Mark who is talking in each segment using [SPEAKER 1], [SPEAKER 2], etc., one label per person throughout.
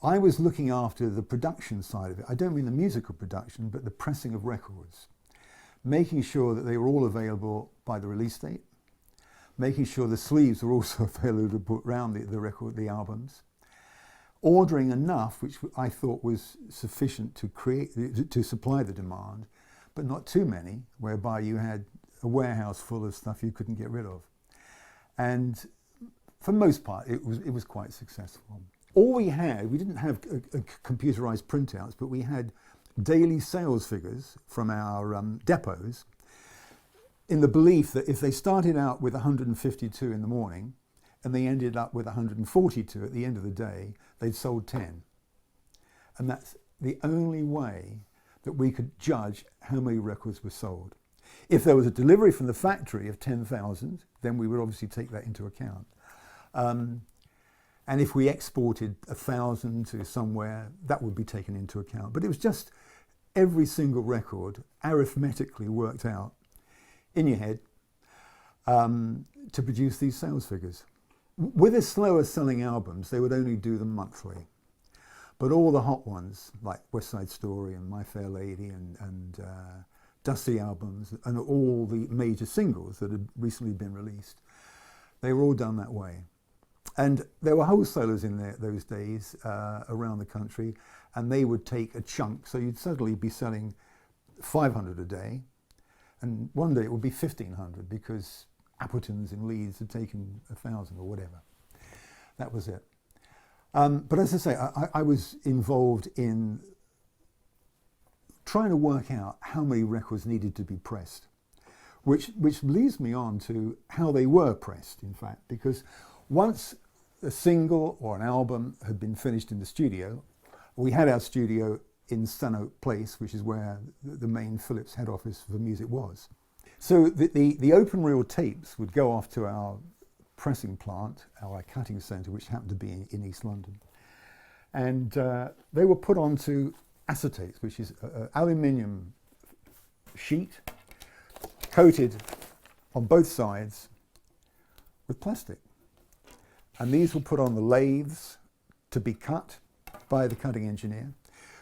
[SPEAKER 1] I was looking after the production side of it. I don't mean the musical production, but the pressing of records, making sure that they were all available by the release date, making sure the sleeves were also available to put around the record, the albums, ordering enough, which I thought was sufficient to supply the demand, but not too many, whereby you had a warehouse full of stuff you couldn't get rid of. And for the most part, it was quite successful. All we didn't have computerized printouts, but we had daily sales figures from our depots, in the belief that if they started out with 152 in the morning and they ended up with 142 at the end of the day, they'd sold 10. And that's the only way that we could judge how many records were sold. If there was a delivery from the factory of 10,000, then we would obviously take that into account. And if we exported 1,000 to somewhere, that would be taken into account. But it was just every single record arithmetically worked out in your head to produce these sales figures. With the slower selling albums, they would only do them monthly. But all the hot ones, like West Side Story and My Fair Lady and Dusty albums, and all the major singles that had recently been released, they were all done that way. And there were wholesalers in there those days around the country, and they would take a chunk. So you'd suddenly be selling 500 a day, and one day it would be 1,500 because Appletons in Leeds had taken 1,000 or whatever. That was it. But as I say, I was involved in trying to work out how many records needed to be pressed, which leads me on to how they were pressed, in fact, because once a single or an album had been finished in the studio, we had our studio in Stanhope Place, which is where the main Philips head office for music was. So the open reel tapes would go off to our pressing plant, our cutting centre, which happened to be in East London. And they were put onto acetates, which is an aluminium sheet coated on both sides with plastic. And these were put on the lathes to be cut by the cutting engineer,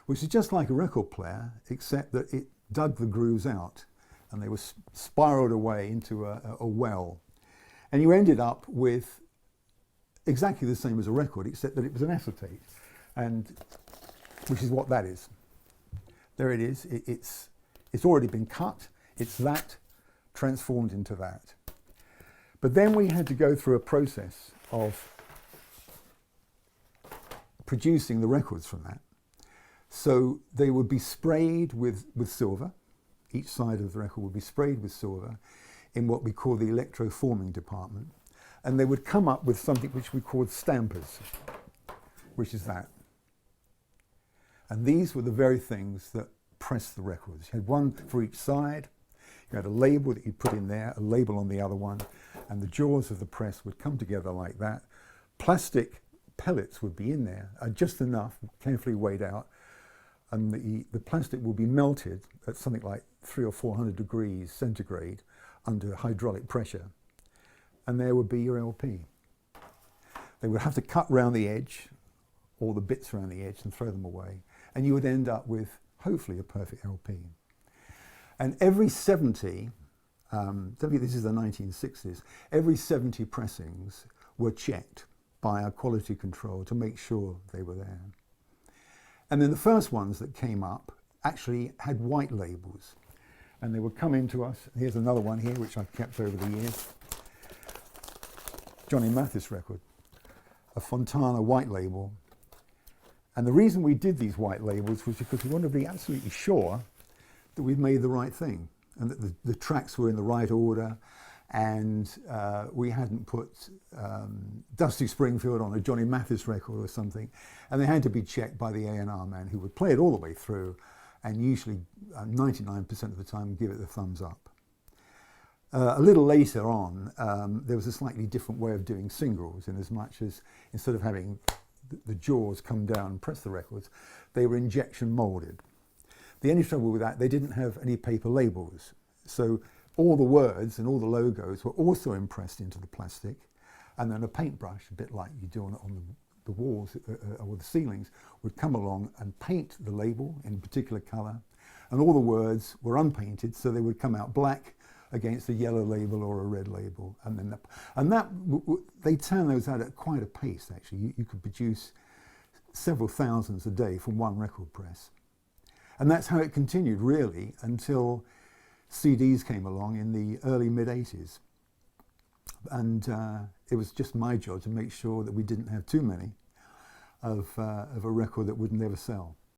[SPEAKER 1] which is just like a record player, except that it dug the grooves out and they were spiraled away into a well. And you ended up with exactly the same as a record, except that it was an acetate, and which is what that is. There it is. It's already been cut. It's that transformed into that. But then we had to go through a process of producing the records from that. So they would be sprayed with silver. Each side of the record would be sprayed with silver in what we call the electroforming department. And they would come up with something which we called stampers, which is that. And these were the very things that pressed the records. You had one for each side. You had a label that you put in there, a label on the other one, and the jaws of the press would come together like that. Plastic pellets would be in there, just enough, carefully weighed out, and the plastic will be melted at something like 300 or 400 degrees centigrade under hydraulic pressure, and there would be your LP. They would have to cut round the edge, all the bits around the edge, and throw them away, and you would end up with hopefully a perfect LP. And every 70, this is the 1960s, every 70 pressings were checked by our quality control to make sure they were there. And then the first ones that came up actually had white labels, and they would come into us. Here's another one here, which I've kept over the years. Johnny Mathis record, a Fontana white label. And the reason we did these white labels was because we wanted to be absolutely sure that we'd made the right thing and that the tracks were in the right order, and we hadn't put Dusty Springfield on a Johnny Mathis record or something, and they had to be checked by the A&R man, who would play it all the way through and usually 99% of the time give it the thumbs up. A little later on, there was a slightly different way of doing singles, in as much as instead of having the jaws come down and press the records, they were injection molded. The only trouble with that, they didn't have any paper labels. So all the words and all the logos were also impressed into the plastic, and then a paintbrush, a bit like you do on the walls or the ceilings would come along and paint the label in a particular colour, and all the words were unpainted, so they would come out black against a yellow label or a red label, and then they turn those out at quite a pace. Actually, you could produce several thousands a day from one record press, and that's how it continued really until CDs came along in the early mid-80s, and it was just my job to make sure that we didn't have too many of a record that would never sell.